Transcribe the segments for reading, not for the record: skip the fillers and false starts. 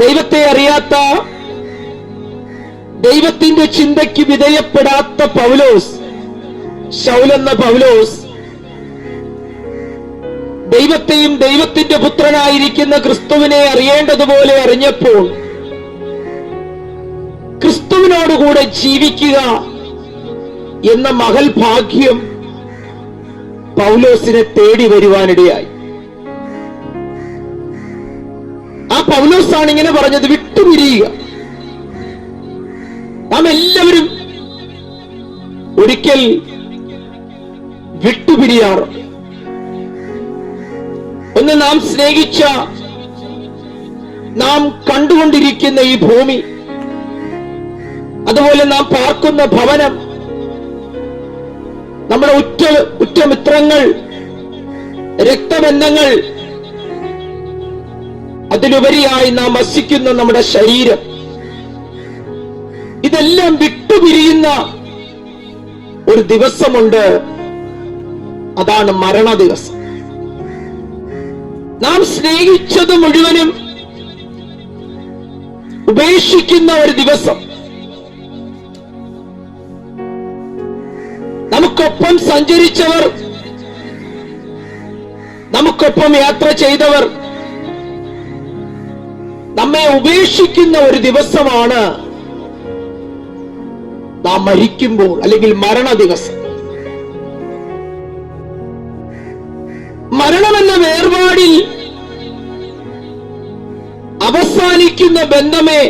ദൈവത്തെ അറിയാത്ത, ദൈവത്തിന്റെ ചിന്തയ്ക്ക് വിധേയപ്പെടാത്ത പൗലോസ്, ശൗലെന്ന പൗലോസ്, ദൈവത്തെയും ദൈവത്തിന്റെ പുത്രനായിരിക്കുന്ന ക്രിസ്തുവിനെ അറിയേണ്ടതുപോലെ അറിഞ്ഞപ്പോൾ ക്രിസ്തുവിനോടുകൂടെ ജീവിക്കുക എന്ന മഹൽ ഭാഗ്യം പൗലോസിനെ തേടി വരുവാനിടയായി. ആ പൗലോസാണ് ഇങ്ങനെ പറഞ്ഞത്, വിട്ടുപിരിയുക. നാം എല്ലാവരും ഒരിക്കൽ വിട്ടുപിരിയാറുണ്ട്. ഒന്ന് നാം സ്നേഹിച്ച, നാം കണ്ടുകൊണ്ടിരിക്കുന്ന ഈ ഭൂമി, അതുപോലെ നാം പാർക്കുന്ന ഭവനം, നമ്മുടെ ഉറ്റമിത്രങ്ങൾ, രക്തബന്ധങ്ങൾ, അതിലുപരിയായി നാം വസിക്കുന്ന നമ്മുടെ ശരീരം, ഇതെല്ലാം വിട്ടുപിരിയുന്ന ഒരു ദിവസമുണ്ട്. അതാണ് മരണ ദിവസം. നാം സ്നേഹിച്ചത് മുഴുവനും ഉപേക്ഷിക്കുന്ന ഒരു ദിവസം. നമുക്കൊപ്പം സഞ്ചരിച്ചവർ, നമുക്കൊപ്പം യാത്ര ചെയ്തവർ നമ്മെ ഉപേക്ഷിക്കുന്ന ഒരു ദിവസമാണ് നാം മരിക്കുമ്പോൾ, അല്ലെങ്കിൽ മരണ ദിവസം. മരണമെന്ന വേർപാടിൽ അവസാനിക്കുന്ന ബന്ധമേ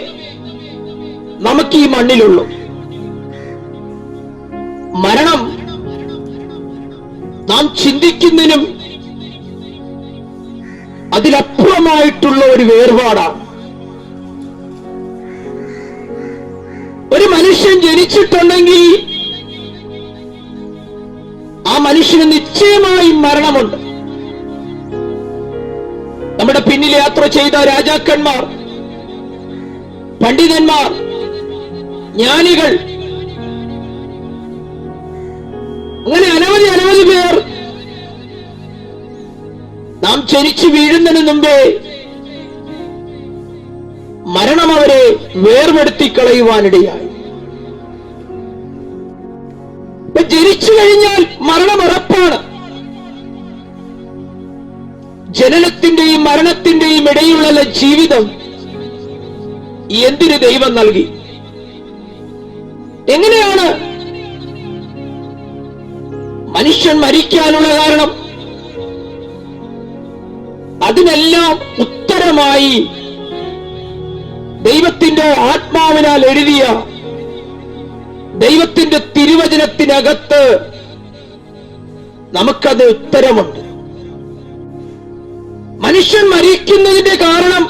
നമുക്ക് ഈ മണ്ണിലുള്ളൂ. മരണം നാം ചിന്തിക്കുന്നതിനും അതിലപ്പുറമായിട്ടുള്ള ഒരു വേർപാടാണ്. ഒരു മനുഷ്യൻ ജനിച്ചിട്ടുണ്ടെങ്കിൽ ആ മനുഷ്യന് നിശ്ചയമായും മരണമുണ്ട്. നമ്മുടെ പിന്നിൽ യാത്ര ചെയ്ത രാജാക്കന്മാർ, പണ്ഡിതന്മാർ, ജ്ഞാനികൾ, അങ്ങനെ അനവധി അനവധി പേർ നാം ജനിച്ചു വീഴുന്നതിന് മുമ്പേ മരണം അവരെ വേർപെടുത്തിക്കളയുവാനിടയായി. ജനിച്ചു കഴിഞ്ഞാൽ മരണം ഉറപ്പാണ്. ജനനത്തിന്റെയും മരണത്തിന്റെയും ഇടയിലുള്ള ജീവിതം എന്തിന് ദൈവം നൽകി? എങ്ങനെയാണ് മനുഷ്യൻ മരിക്കാനുള്ള കാരണം? അതിനെല്ലാം ഉത്തരമായി ദൈവത്തിന്റെ ആത്മാവിനാൽ എഴുതിയ ദൈവത്തിന്റെ തിരുവചനത്തിനകത്ത് നമുക്കത് ഉത്തരമുണ്ട്. മനുഷ്യൻ മരിക്കുന്നതിന്റെ കാരണം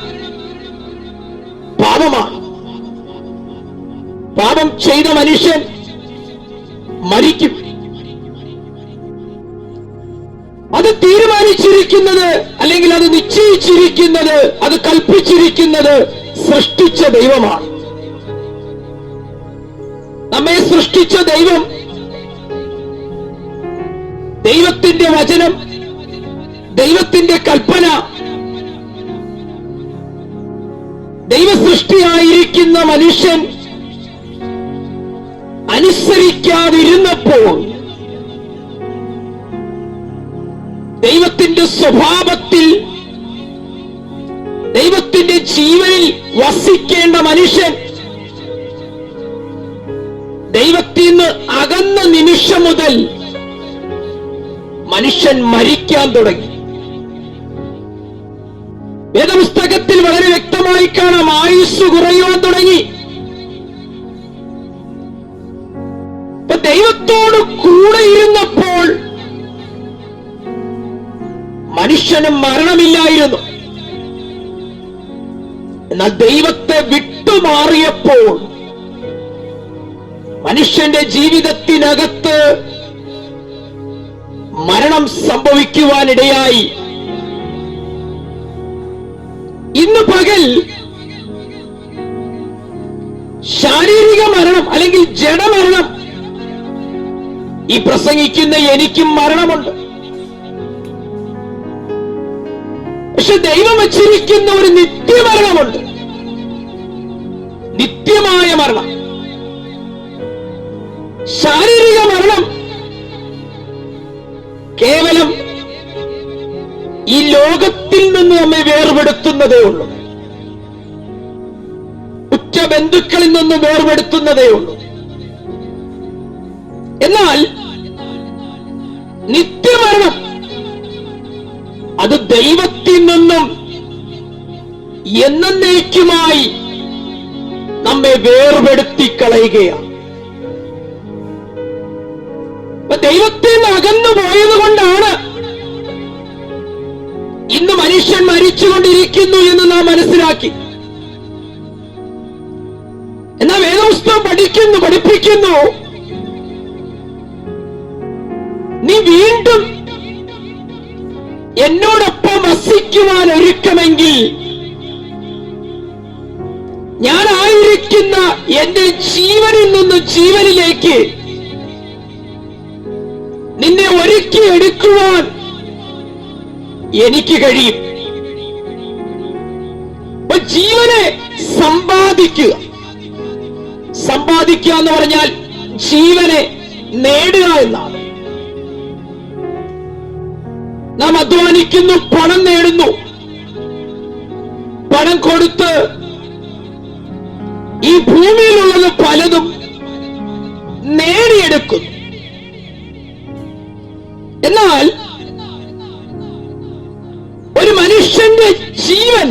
പാപമാണ്. പാപം ചെയ്ത മനുഷ്യൻ മരിക്കും. അത് തീരുമാനിച്ചിരിക്കുന്നത്, അല്ലെങ്കിൽ അത് നിശ്ചയിച്ചിരിക്കുന്നത്, അത് കൽപ്പിച്ചിരിക്കുന്നത് സൃഷ്ടിച്ച ദൈവമാണ്. നമ്മെ സൃഷ്ടിച്ച ദൈവം, ദൈവത്തിന്റെ വചനം, ദൈവത്തിന്റെ കൽപ്പന, ദൈവസൃഷ്ടിയായിരിക്കുന്ന മനുഷ്യൻ അനുസരിക്കാതിരുന്നപ്പോൾ ദൈവത്തിന്റെ സ്വഭാവത്തിൽ, ദൈവത്തിന്റെ ജീവനിൽ വസിക്കേണ്ട മനുഷ്യൻ ദൈവത്തിൽ നിന്ന് അകന്ന നിമിഷം മുതൽ മനുഷ്യൻ മരിക്കാൻ തുടങ്ങി. വേദപുസ്തകത്തിൽ വളരെ വ്യക്തമായി കാണാം, ആയുസ് കുറയുവാൻ തുടങ്ങി. ഇപ്പൊ ദൈവത്തോട് കൂടെ ഇരുന്നപ്പോൾ മനുഷ്യന് മരണമില്ലായിരുന്നു. എന്നാൽ ദൈവത്തെ വിട്ടുമാറിയപ്പോൾ മനുഷ്യന്റെ ജീവിതത്തിനകത്ത് മരണം സംഭവിക്കുവാനിടയായി. ഇന്ന് പകൽ ശാരീരിക മരണം, അല്ലെങ്കിൽ ജഡമരണം, ഈ പ്രസംഗിക്കുന്ന എനിക്കും മരണമുണ്ട്. പക്ഷെ ദൈവം വച്ചിരിക്കുന്ന ഒരു നിത്യമരണമുണ്ട്. മരണം. ശാരീരിക മരണം കേവലം ഈ ലോകത്തിൽ നിന്ന് നമ്മെ വേർപെടുത്തുന്നതേ ഉള്ളൂ. ഉറ്റ ബന്ധുക്കളിൽ നിന്ന് വേർപെടുത്തുന്നതേ ഉള്ളൂ. എന്നാൽ നിത്യമരണം അത് ദൈവത്തിൽ നിന്നും എന്നേക്കുമായി നമ്മെ വേർപെടുത്തി കളയുകയാണ്. ദൈവത്തിൽ നിന്ന് അകന്നു പോയത് കൊണ്ടാണ് ഇന്ന് മനുഷ്യൻ മരിച്ചുകൊണ്ടിരിക്കുന്നു എന്ന് നാം മനസ്സിലാക്കി. എന്നാൽ വേദപുസ്തകം പഠിപ്പിക്കുന്നു, നീ വീണ്ടും എന്നോടൊപ്പം വസിക്കുവാൻ ഒരുക്കമെങ്കിൽ ഞാനായിരിക്കുന്ന എന്റെ ജീവനിൽ നിന്ന് ജീവനിലേക്ക് നിന്നെ ഒരുക്കി എടുക്കുവാൻ എനിക്ക് കഴിയും. അപ്പൊ ജീവനെ സമ്പാദിക്കുക എന്ന് പറഞ്ഞാൽ ജീവനെ നേടുക എന്നാണ്. നാം അധ്വാനിക്കുന്നു, പണം നേടുന്നു, പണം കൊടുത്ത് ഈ ഭൂമിയിലുള്ളത് പലതും നേടിയെടുക്കുന്നു. എന്നാൽ ഒരു മനുഷ്യന്റെ ജീവൻ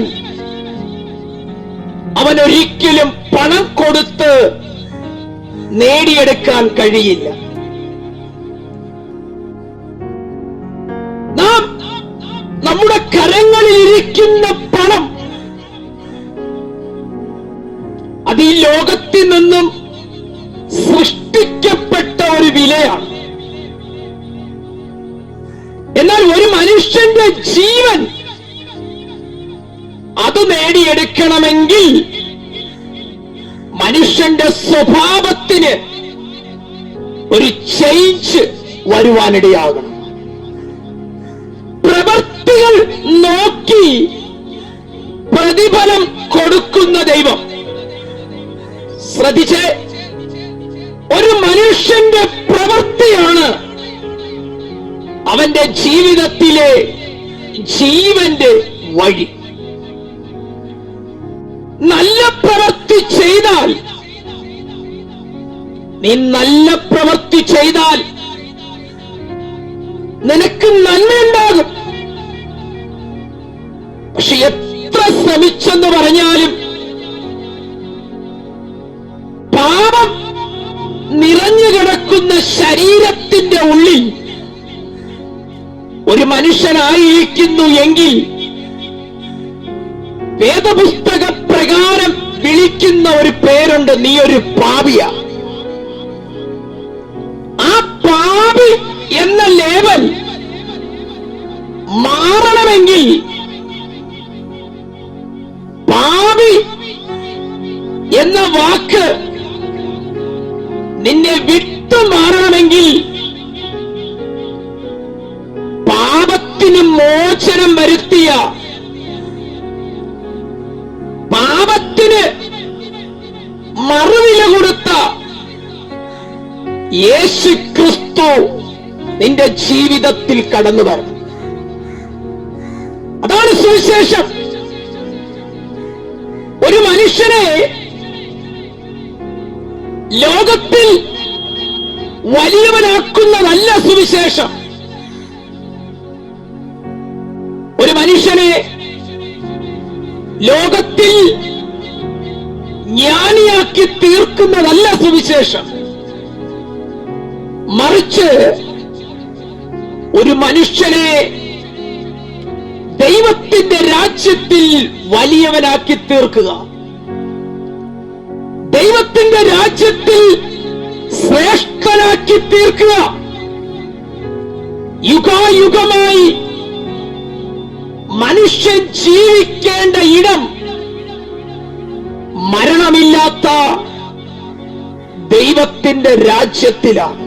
അവൻ ഒരിക്കലും പണം കൊടുത്ത് നേടിയെടുക്കാൻ കഴിയില്ല. നാം നമ്മുടെ കരങ്ങളിൽ ഇരിക്കുന്ന പണം അത് ഈ ലോകത്തിൽ നിന്നും സൃഷ്ടിക്കപ്പെട്ട ഒരു വിലയാണ്. എന്നാൽ ഒരു മനുഷ്യന്റെ ജീവൻ അത് നേടിയെടുക്കണമെങ്കിൽ മനുഷ്യന്റെ സ്വഭാവത്തിന് ഒരു ചേഞ്ച് വരുവാനിടയാകണം. പ്രവൃത്തികൾ നോക്കി പ്രതിഫലം കൊടുക്കുന്ന ദൈവം. ശ്രദ്ധിച്ച്, ഒരു മനുഷ്യന്റെ പ്രവൃത്തിയാണ് അവന്റെ ജീവിതത്തിലെ ജീവന്റെ വഴി. നല്ല പ്രവൃത്തി ചെയ്താൽ, നീ നല്ല പ്രവൃത്തി ചെയ്താൽ നിനക്ക് നന്മയുണ്ടാകും. പക്ഷെ എത്ര ശ്രമിച്ചെന്ന് പറഞ്ഞാലും പാപം നിറഞ്ഞു കിടക്കുന്ന ശരീരത്തിന്റെ ഉള്ളിൽ ഒരു മനുഷ്യനായിരിക്കുന്നു എങ്കിൽ വേദപുസ്തക പ്രകാരം വിളിക്കുന്ന ഒരു പേരുണ്ട്, നീ ഒരു പാപിയാ. ആ പാപി എന്ന ലേബൽ മാറണമെങ്കിൽ, പാപി എന്ന വാക്ക് നിന്നെ വിട്ടു മാറണമെങ്കിൽ പാപത്തിന് മോചനം വരുത്തിയ, പാപത്തിന് മറുവില കൊടുത്ത യേശുക്രിസ്തു നിന്റെ ജീവിതത്തിൽ കടന്നു വരണം. അതാണ് സുവിശേഷം. ഒരു മനുഷ്യനെ ലോകത്തിൽ വലിയവനാക്കുന്നതല്ല സുവിശേഷം. ഒരു മനുഷ്യനെ ലോകത്തിൽ ജ്ഞാനിയാക്കി തീർക്കുന്നതല്ല സുവിശേഷം. മറിച്ച് ഒരു മനുഷ്യനെ ദൈവത്തിന്റെ രാജ്യത്തിൽ വലിയവനാക്കി തീർക്കുക, ദൈവത്തിന്റെ രാജ്യത്തിൽ ശ്രേഷ്ഠനാക്കി തീർക്കുക. യുഗായുഗമായി മനുഷ്യൻ ജീവിക്കേണ്ട ഇടം മരണമില്ലാത്ത ദൈവത്തിന്റെ രാജ്യത്തിലാണ്.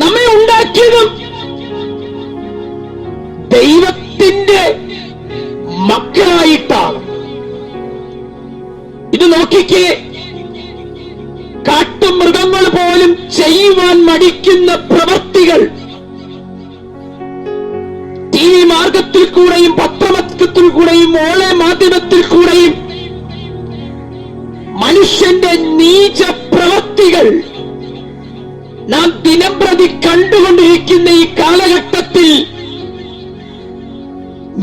നമ്മെ ഉണ്ടാക്കിയതും ദൈവത്തിന്റെ മക്കളായിട്ടാണ്. ഇത് നോക്കിക്കേ, ചെയ്യുവാൻ മടിക്കുന്ന പ്രവൃത്തികൾ ടി വി മാർഗത്തിൽ കൂടെയും പത്രമാധ്യമത്തിൽ കൂടെയും ഓൺലൈൻ മാധ്യമത്തിൽ കൂടെയും മനുഷ്യന്റെ നീച പ്രവൃത്തികൾ നാം ദിനംപ്രതി കണ്ടുകൊണ്ടിരിക്കുന്ന ഈ കാലഘട്ടത്തിൽ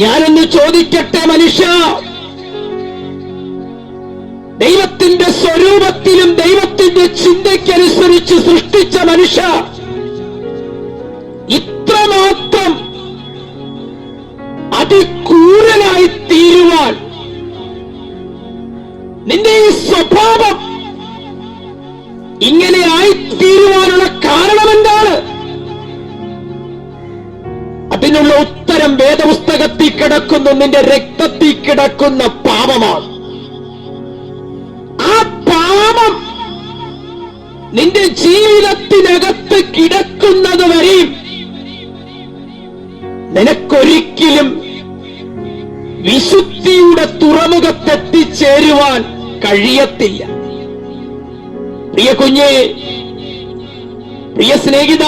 ഞാനൊന്ന് ചോദിക്കട്ടെ, മനുഷ്യ, ദൈവത്തിന്റെ സ്വരൂപത്തിലും ദൈവത്തിന്റെ ചിന്തയ്ക്കനുസരിച്ച് സൃഷ്ടിച്ച മനുഷ്യ, ഇത്രമാത്രം അതിക്രൂരനായി തീരുവാൻ നിന്റെ ഈ സ്വഭാവം ഇങ്ങനെ ആയിത്തീരുവാനുള്ള കാരണം എന്താണ്? അതിനുള്ള ഉത്തരം വേദപുസ്തകത്തിൽ കിടക്കുന്നു. നിന്റെ രക്തത്തിൽ കിടക്കുന്ന പാപമാണ്. ആ പാപം നിന്റെ ജീവിതത്തിനകത്ത് കിടക്കുന്നത് വരെയും നിനക്കൊരിക്കലും വിശുദ്ധിയുടെ തുറമുഖത്തെത്തിച്ചേരുവാൻ കഴിയത്തില്ല. പ്രിയ കുഞ്ഞേ, പ്രിയ സ്നേഹിത,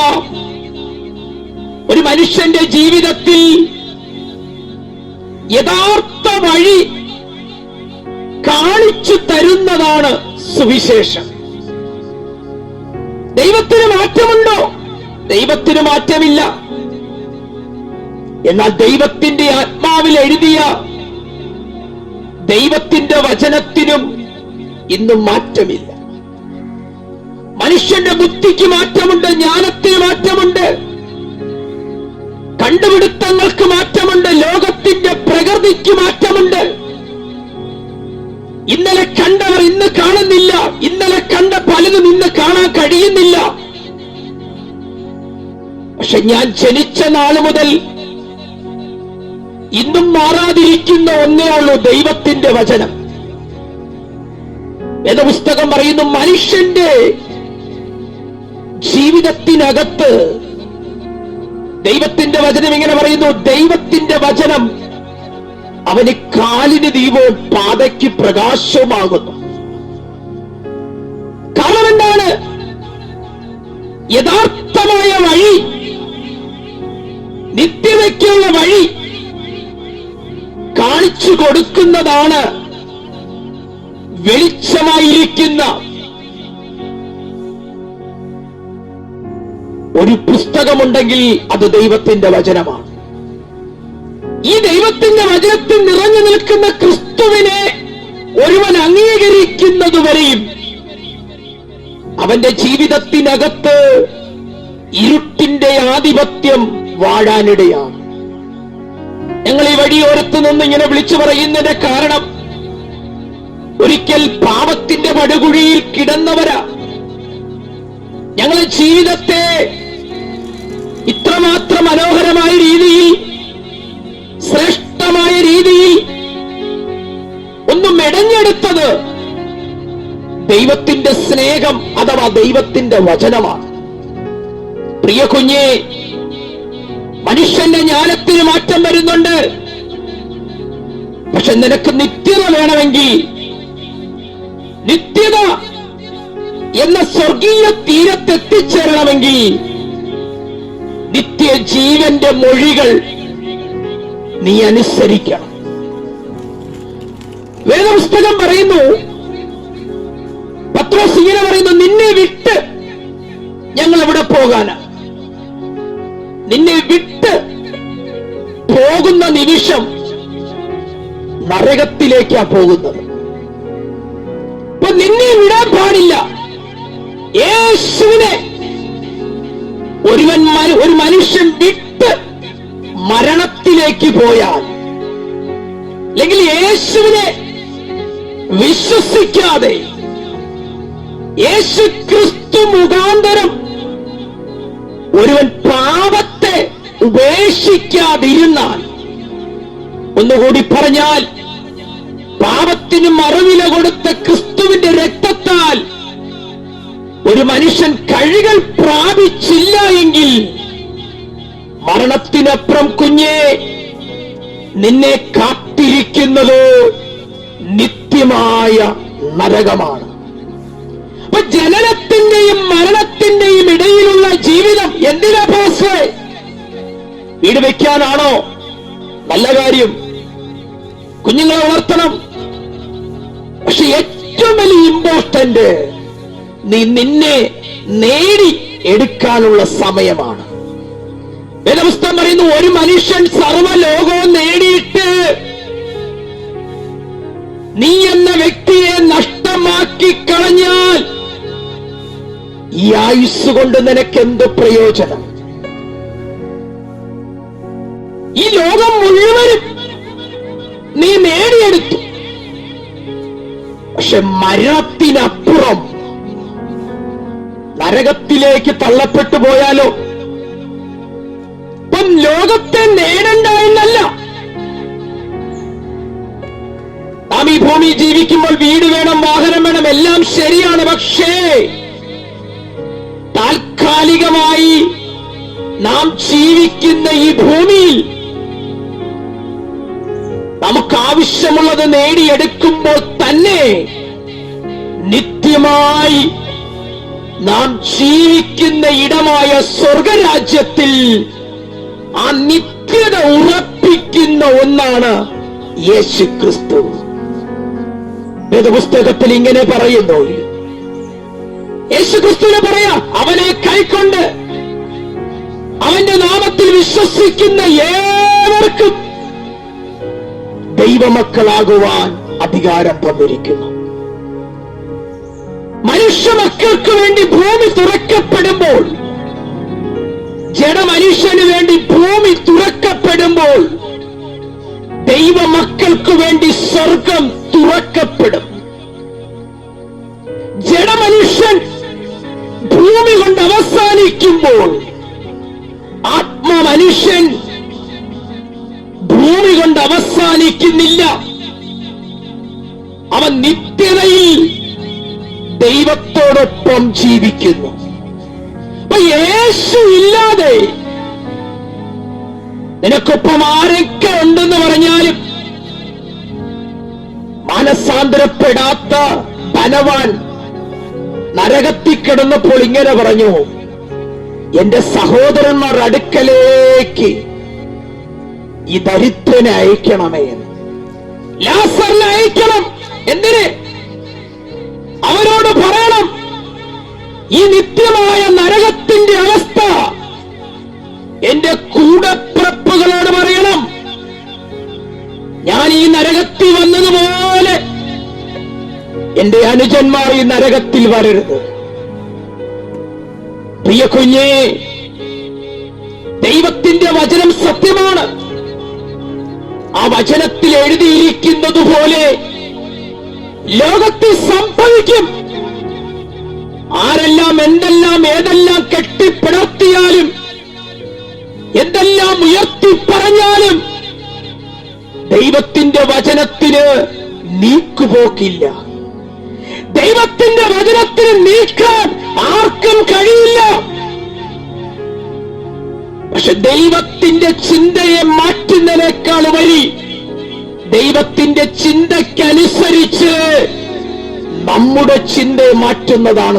ഒരു മനുഷ്യന്റെ ജീവിതത്തിൽ യഥാർത്ഥ വഴി കാണിച്ചു തരുന്നതാണ് സുവിശേഷം. ദൈവത്തിന് മാറ്റമുണ്ടോ? ദൈവത്തിന് മാറ്റമില്ല. എന്നാൽ ദൈവത്തിന്റെ ആത്മാവിൽ എഴുതിയ ദൈവത്തിന്റെ വചനത്തിനും ഇന്നും മാറ്റമില്ല. മനുഷ്യന്റെ ബുദ്ധിക്ക് മാറ്റമുണ്ട്, ജ്ഞാനത്തിന് മാറ്റമുണ്ട്, കണ്ടുപിടുത്തങ്ങൾക്ക് മാറ്റമുണ്ട്, ലോകത്തിന്റെ പ്രകൃതിക്ക് മാറ്റമുണ്ട്. ഇന്നലെ കണ്ടവർ ഇന്ന് കാണുന്നില്ല, ഇന്നലെ കണ്ട പലതും ഇന്ന് കാണാൻ കഴിയുന്നില്ല. പക്ഷെ ഞാൻ ജനിച്ച നാൾ മുതൽ ഇന്നും മാറാതിരിക്കുന്ന ഒന്നേ ഉള്ളൂ, ദൈവത്തിന്റെ വചനം. വേദപുസ്തകം പറയുന്നു, മനുഷ്യന്റെ ജീവിതത്തിനകത്ത് ദൈവത്തിന്റെ വചനം ഇങ്ങനെ പറയുന്നു, ദൈവത്തിന്റെ വചനം അവന് കാലിന് ദീപവും പാതയ്ക്ക് പ്രകാശവുമാകുന്നു. കാരണം എന്താണ്? യഥാർത്ഥമായ വഴി, നിത്യതയ്ക്കുള്ള വഴി കാണിച്ചു കൊടുക്കുന്നതാണ് വെളിച്ചമായിരിക്കുന്ന ഒരു പുസ്തകമുണ്ടെങ്കിൽ അത് ദൈവത്തിന്റെ വചനമാണ്. ഈ ദൈവത്തിന്റെ വചനത്തിൽ നിറഞ്ഞു നിൽക്കുന്ന ക്രിസ്തുവിനെ ഒരുവൻ അംഗീകരിക്കുന്നതുവരെയും അവന്റെ ജീവിതത്തിനകത്ത് ഇരുട്ടിന്റെ ആധിപത്യം വാഴാനിടയാണ്. ഞങ്ങൾ ഈ വഴിയോരത്ത് നിന്ന് ഇങ്ങനെ വിളിച്ചു പറയുന്നതിന്റെ കാരണം, ഒരിക്കൽ പാപത്തിന്റെ പടുകുഴിയിൽ കിടന്നവരാ. ഞങ്ങളുടെ ജീവിതത്തെ ഇത്രമാത്രം മനോഹരമായ രീതിയിൽ, ശ്രേഷ്ഠമായ രീതിയിൽ ഒന്ന് മെടഞ്ഞെടുത്തത് ദൈവത്തിന്റെ സ്നേഹം അഥവാ ദൈവത്തിന്റെ വചനമാണ്. പ്രിയ കുഞ്ഞേ, മനുഷ്യന്റെ ജ്ഞാനത്തിന് മാറ്റം വരുന്നുണ്ട്. പക്ഷെ നിനക്ക് നിത്യത വേണമെങ്കിൽ, നിത്യത എന്ന സ്വർഗീയ തീരത്തെത്തിച്ചേരണമെങ്കിൽ, നിത്യജീവന്റെ മൊഴികൾ നീ അനുസരിക്കണം. വേദപുസ്തകം പറയുന്നു, പത്രോസ് ഇങ്ങനെ പറയുന്നു, നിന്നെ വിട്ട് ഞങ്ങൾ എവിടെ പോകാനാ? നിന്നെ വിട്ട് പോകുന്ന നിമിഷം നരകത്തിലേക്കാ പോകുന്നത്. അപ്പൊ നിന്നെ വിടാൻ പാടില്ല. യേശുവിനെ ഒരു മനുഷ്യൻ വിട്ട് മരണത്തിലേക്ക് പോയാൽ, അല്ലെങ്കിൽ യേശുവിനെ വിശ്വസിക്കാതെ യേശു ക്രിസ്തു മുഖാന്തരം ഒരുവൻ പാപത്തെ ഉപേക്ഷിക്കാതിരുന്നാൽ, ഒന്നുകൂടി പറഞ്ഞാൽ, പാപത്തിന് മറുവില കൊടുത്ത ക്രിസ്തുവിന്റെ രക്തത്താൽ ഒരു മനുഷ്യൻ കഴുകൽ പ്രാപിച്ചില്ല എങ്കിൽ, മരണത്തിനപ്പുറം കുഞ്ഞേ നിന്നെ കാത്തിരിക്കുന്നത് നിത്യമായ നരകമാണ്. അപ്പൊ ജനനത്തിന്റെയും മരണത്തിന്റെയും ഇടയിലുള്ള ജീവിതം എന്തിനാ പോസ്റ്റേ? വീട് വെക്കാനാണോ? നല്ല കാര്യം, കുഞ്ഞുങ്ങളെ വളർത്തണം. പക്ഷെ ഏറ്റവും വലിയ ഇമ്പോർട്ടന്റ് നീ നിന്നെ നേടി എടുക്കാനുള്ള സമയമാണ്. വേദപുസ്തകം പറയുന്നു, ഒരു മനുഷ്യൻ സർവ്വലോകവും നേടിയിട്ട് നീ എന്ന വ്യക്തിയെ നഷ്ടമാക്കി കളഞ്ഞാൽ ഈ ആയുസ് കൊണ്ട് നിനക്കെന്ത് പ്രയോജനം? ഈ ലോകം മുഴുവനും നീ നേടിയെടുത്തു, പക്ഷെ മരണത്തിനപ്പുറം നരകത്തിലേക്ക് തള്ളപ്പെട്ടു പോയാലോ? ഇപ്പം ലോകത്തെ നേടണ്ട എന്നല്ല, നാം ഈ ഭൂമി ജീവിക്കുമ്പോൾ വീട് വേണം, വാഹനം വേണം, എല്ലാം ശരിയാണ്. പക്ഷേ താൽക്കാലികമായി നാം ജീവിക്കുന്ന ഈ ഭൂമിയിൽ നമുക്ക് ആവശ്യമുള്ളത് നേടിയെടുക്കുമ്പോൾ തന്നെ നിത്യമായി നാം ജീവിക്കുന്ന ഇടമായ സ്വർഗരാജ്യത്തിൽ ആ നിത്യത ഉറപ്പിക്കുന്ന ഒന്നാണ് യേശു ക്രിസ്തു. വേദപുസ്തകത്തിൽ ഇങ്ങനെ പറയുന്നു, യേശു ക്രിസ്തുവിനെ പറയാ, അവനെ കൈക്കൊണ്ട് അവന്റെ നാമത്തിൽ വിശ്വസിക്കുന്ന ഏവർക്കും ദൈവമക്കളാകുവാൻ അധികാരം തന്നിരിക്കുന്നു. മനുഷ്യ മക്കൾക്ക് വേണ്ടി ഭൂമി തുറക്കപ്പെടുമ്പോൾ, ജഡമനുഷ്യന് വേണ്ടി ഭൂമി തുറക്കപ്പെടുമ്പോൾ, ദൈവമക്കൾക്ക് വേണ്ടി സ്വർഗം തുറക്കപ്പെടും. ജഡമനുഷ്യൻ ഭൂമി കൊണ്ട് അവസാനിക്കുമ്പോൾ, ആത്മമനുഷ്യൻ ഭൂമി കൊണ്ട് അവസാനിക്കുന്നില്ല. അവൻ നിത്യതയിൽ ദൈവത്തോടൊപ്പം ജീവിക്കുന്നു. അപ്പൊ യേശു ഇല്ലാതെ നിനക്കൊപ്പം ആരൊക്കെ ഉണ്ടെന്ന് പറഞ്ഞാലും മാനസാന്തരപ്പെടാത്ത ധനവാൻ നരകത്തിൽ കിടന്നപ്പോൾ ഇങ്ങനെ പറഞ്ഞു, എന്റെ സഹോദരന്മാർ അടുക്കലേക്ക് ഈ ദരിദ്രനെ അയക്കണമേ എന്ന്. ലാസറിനെ അയക്കണം. എന്തിന്? അവരോട് പറയണം, ഈ നിത്യമായ നരകത്തിന്റെ അവസ്ഥ എന്റെ കൂടപ്പിറപ്പുകളോട് പറയണം. ഞാൻ ഈ നരകത്തിൽ വന്നതുപോലെ എന്റെ അനുജന്മാർ ഈ നരകത്തിൽ വരരുത്. പ്രിയ കുഞ്ഞേ, ദൈവത്തിന്റെ വചനം സത്യമാണ്. ആ വചനത്തിൽ എഴുതിയിരിക്കുന്നത് പോലെ ലോകത്തിൽ സംഭവിക്കും. ആരെല്ലാം എന്തെല്ലാം ഏതെല്ലാം കെട്ടിപ്പിടർത്തിയാലും എന്തെല്ലാം ഉയർത്തി പറഞ്ഞാലും ദൈവത്തിന്റെ വചനത്തിന് നീക്കുപോക്കില്ല. ദൈവത്തിന്റെ വചനത്തിന് നീക്കാൻ ആർക്കും കഴിയില്ല. പക്ഷെ ദൈവത്തിന്റെ ചിന്തയെ മാറ്റുന്നതിനേക്കാൾ ഉപരി ദൈവത്തിന്റെ ചിന്തയ്ക്കനുസരിച്ച് നമ്മുടെ ചിന്തയെ മാറ്റുന്നതാണ്